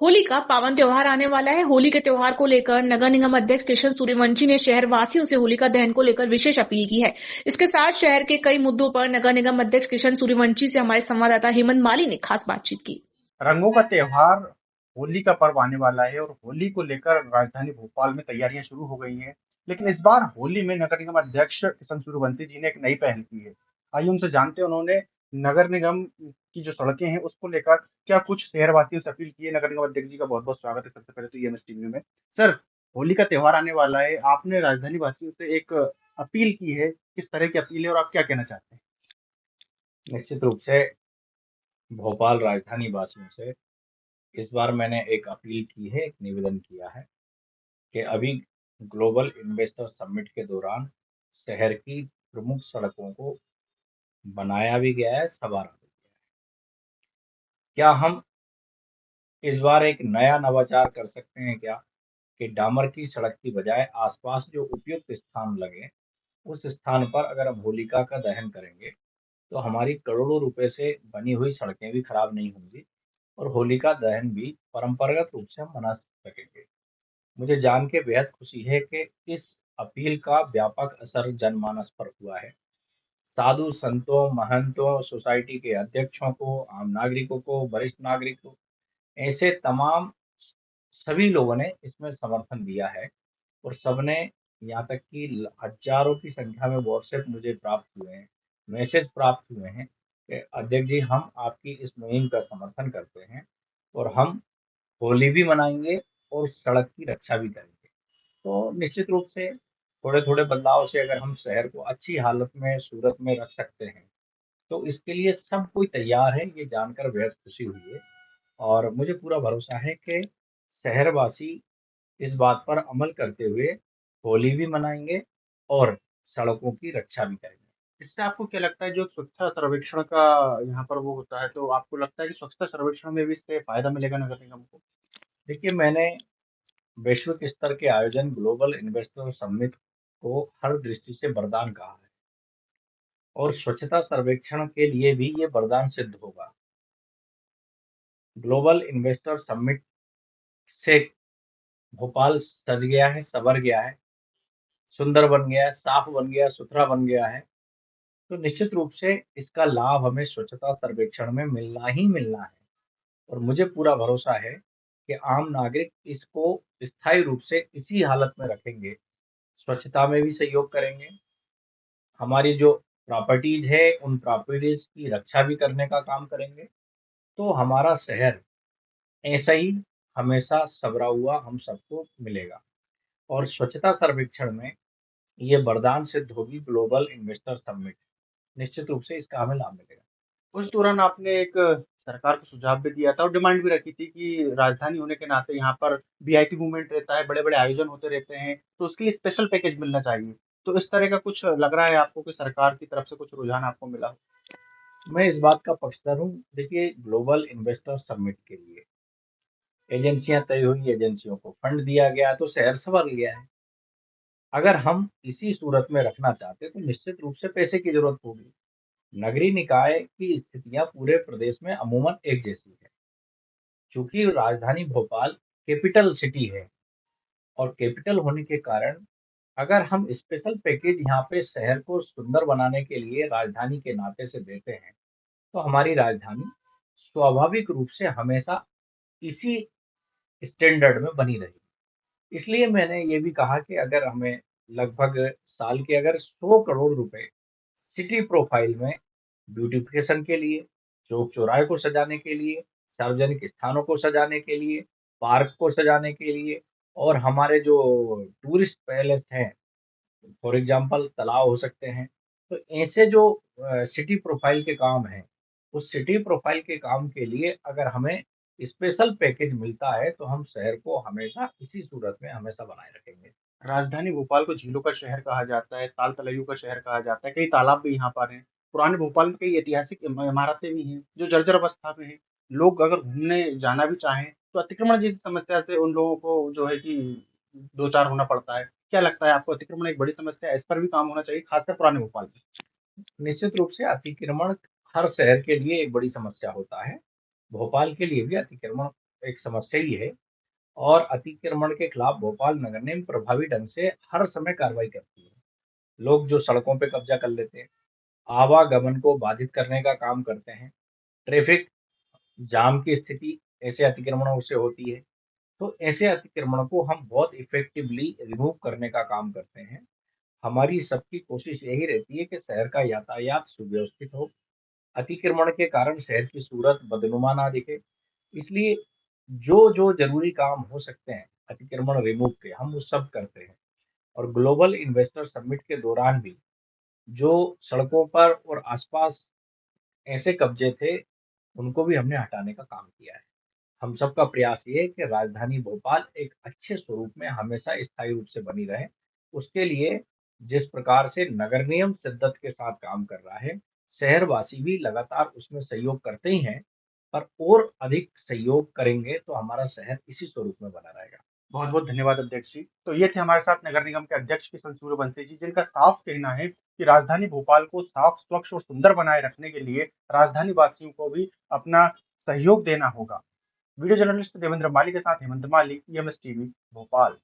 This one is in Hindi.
होली का पावन त्योहार आने वाला है। होली के त्योहार को लेकर नगर निगम अध्यक्ष किशन सूर्यवंशी ने शहर वासियों से होलिका दहन को लेकर विशेष अपील की है। इसके साथ शहर के कई मुद्दों पर नगर निगम अध्यक्ष किशन सूर्यवंशी से हमारे संवाददाता हेमंत माली ने खास बातचीत की। रंगों का त्योहार होली का पर्व आने वाला है और होली को लेकर राजधानी भोपाल में तैयारियां शुरू हो गई हैं। लेकिन इस बार होली में नगर निगम अध्यक्ष किशन सूर्यवंशी जी ने एक नई पहल की है। आइए उनसे जानते हैं उन्होंने नगर निगम की जो सड़कें हैं उसको लेकर क्या कुछ शहरवासियों से अपील की है। नगर निगम अध्यक्ष जी का बहुत बहुत स्वागत है सबसे पहले तो ईएमएस टीवी में। सर, होली का त्योहार आने वाला है, आपने राजधानी वासियों से एक अपील की है, किस तरह की अपील है और आप क्या कहना चाहते हैं? निश्चित रूप से भोपाल राजधानी वासियों से इस बार मैंने एक अपील की है, एक निवेदन किया है कि अभी ग्लोबल इन्वेस्टर समिट के दौरान शहर की प्रमुख सड़कों को बनाया भी गया है, संवारा भी गया है। क्या हम इस बार एक नया नवाचार कर सकते हैं क्या कि डामर की सड़क की बजाय आसपास जो उपयुक्त स्थान लगे, उस स्थान पर अगर हम होलिका का दहन करेंगे तो हमारी करोड़ों रुपए से बनी हुई सड़कें भी खराब नहीं होंगी और होलिका दहन भी परंपरागत रूप से हम मना सकेंगे। मुझे जान के बेहद खुशी है कि इस अपील का व्यापक असर जनमानस पर हुआ है। साधु संतों, महंतों, सोसाइटी के अध्यक्षों को, आम नागरिकों को, वरिष्ठ नागरिकों, ऐसे तमाम सभी लोगों ने इसमें समर्थन दिया है और सबने, यहाँ तक कि हजारों की संख्या में व्हाट्सएप मुझे प्राप्त हुए हैं, मैसेज प्राप्त हुए हैं कि अध्यक्ष जी हम आपकी इस मुहिम का समर्थन करते हैं और हम होली भी मनाएंगे और सड़क की रक्षा भी करेंगे। तो निश्चित रूप से थोड़े थोड़े बदलाव से अगर हम शहर को अच्छी हालत में, सूरत में रख सकते हैं, तो इसके लिए सब कोई तैयार है, ये जानकर बेहद खुशी हुई है। और मुझे पूरा भरोसा है कि शहरवासी इस बात पर अमल करते हुए होली भी मनाएंगे और सड़कों की रक्षा भी करेंगे। इससे आपको क्या लगता है जो स्वच्छता सर्वेक्षण का यहाँ पर वो होता है, तो आपको लगता है कि स्वच्छता सर्वेक्षण में भी इससे फायदा मिलेगा नगर निगम को? देखिए, मैंने वैश्विक स्तर के आयोजन ग्लोबल इन्वेस्टर समिट को हर दृष्टि से वरदान कहा है और स्वच्छता सर्वेक्षण के लिए भी ये वरदान सिद्ध होगा। ग्लोबल इन्वेस्टर समिट से भोपाल सज गया है, संवर गया है, सुंदर बन गया है, साफ बन गया, सुथरा बन गया है। तो निश्चित रूप से इसका लाभ हमें स्वच्छता सर्वेक्षण में मिलना ही मिलना है और मुझे पूरा भरोसा है कि आम नागरिक इसको स्थायी रूप से इसी हालत में रखेंगे, स्वच्छता में भी सहयोग करेंगे, हमारी जो प्रॉपर्टीज है उन प्रॉपर्टीज की रक्षा भी करने का काम करेंगे। तो हमारा शहर ऐसा ही हमेशा सबरा हुआ हम सबको मिलेगा और स्वच्छता सर्वेक्षण में ये वरदान सिद्ध होगी ग्लोबल इन्वेस्टर समिट। निश्चित रूप से इसका हमें लाभ मिलेगा। उस दौरान आपने एक सरकार को सुझाव भी दिया था और डिमांड भी रखी थी कि राजधानी होने के नाते यहाँ पर वीआईपी मूवमेंट रहता है, बड़े बड़े आयोजन होते रहते हैं, तो उसके लिए स्पेशल पैकेज मिलना चाहिए। तो इस तरह का कुछ लग रहा है आपको कि सरकार की तरफ से कुछ रुझान आपको मिला हो? मैं इस बात का पक्षधर हूँ। देखिए, ग्लोबल इन्वेस्टर समिट के लिए एजेंसियां तय हुई, एजेंसियों को फंड दिया गया तो शहर संवर गया है। अगर हम इसी सूरत में रखना चाहते हैं तो निश्चित रूप से पैसे की जरूरत होगी। नगरीय निकाय की स्थितियां पूरे प्रदेश में अमूमन एक जैसी है। चूंकि राजधानी भोपाल कैपिटल सिटी है और कैपिटल होने के कारण अगर हम स्पेशल पैकेज यहाँ पे शहर को सुंदर बनाने के लिए राजधानी के नाते से देते हैं तो हमारी राजधानी स्वाभाविक रूप से हमेशा इसी स्टैंडर्ड में बनी रहेगी। इसलिए मैंने ये भी कहा कि अगर हमें लगभग साल के अगर 100 करोड़ रुपए सिटी प्रोफाइल में ब्यूटिफिकेशन के लिए, चौक चौराहे को सजाने के लिए, सार्वजनिक स्थानों को सजाने के लिए, पार्क को सजाने के लिए और हमारे जो टूरिस्ट पैलेस हैं, फॉर एग्जांपल तालाब हो सकते हैं, तो ऐसे जो सिटी प्रोफाइल के काम हैं, उस सिटी प्रोफाइल के काम के लिए अगर हमें स्पेशल पैकेज मिलता है तो हम शहर को हमेशा इसी सूरत में हमेशा बनाए रखेंगे। राजधानी भोपाल को झीलों का शहर कहा जाता है, ताल तलैयों का शहर कहा जाता है, कई तालाब भी यहाँ पर हैं। पुराने भोपाल में कई ऐतिहासिक इमारतें भी हैं जो जर्जर अवस्था में हैं। लोग अगर घूमने जाना भी चाहें तो अतिक्रमण जैसी समस्या से उन लोगों को जो है कि दो चार होना पड़ता है। क्या लगता है आपको, अतिक्रमण एक बड़ी समस्या है, इस पर भी काम होना चाहिए खासकर पुराने भोपाल में? निश्चित रूप से अतिक्रमण हर शहर के लिए एक बड़ी समस्या होता है। भोपाल के लिए भी अतिक्रमण एक समस्या ही है और अतिक्रमण के खिलाफ भोपाल नगर निगम प्रभावी ढंग से हर समय कार्रवाई करती है। लोग जो सड़कों पे कब्जा कर लेते हैं, आवागमन को बाधित करने का काम करते हैं, ट्रैफिक जाम की स्थिति ऐसे अतिक्रमणों से होती है। तो ऐसे अतिक्रमण को हम बहुत इफेक्टिवली रिमूव करने का काम करते हैं। हमारी सबकी कोशिश यही रहती है कि शहर का यातायात सुव्यवस्थित हो, अतिक्रमण के कारण शहर की सूरत बदनुमा ना दिखे। इसलिए जो जरूरी काम हो सकते हैं अतिक्रमण रिमूव के, हम वो सब करते हैं। और ग्लोबल इन्वेस्टर समिट के दौरान भी जो सड़कों पर और आसपास ऐसे कब्जे थे, उनको भी हमने हटाने का काम किया है। हम सबका प्रयास ये है कि राजधानी भोपाल एक अच्छे स्वरूप में हमेशा स्थायी रूप से बनी रहे। उसके लिए जिस प्रकार से नगर निगम शिद्दत के साथ काम कर रहा है, शहरवासी भी लगातार उसमें सहयोग करते ही हैं, पर और अधिक सहयोग करेंगे तो हमारा शहर इसी स्वरूप में बना रहेगा। बहुत बहुत धन्यवाद अध्यक्ष जी। तो ये थे हमारे साथ नगर निगम के अध्यक्ष किशन सूर्यवंशी जी, जिनका साफ कहना है कि राजधानी भोपाल को साफ, स्वच्छ और सुंदर बनाए रखने के लिए राजधानी वासियों को भी अपना सहयोग देना होगा। वीडियो जर्नलिस्ट देवेंद्र माली के साथ हेमंत माली, EMS टीवी, भोपाल।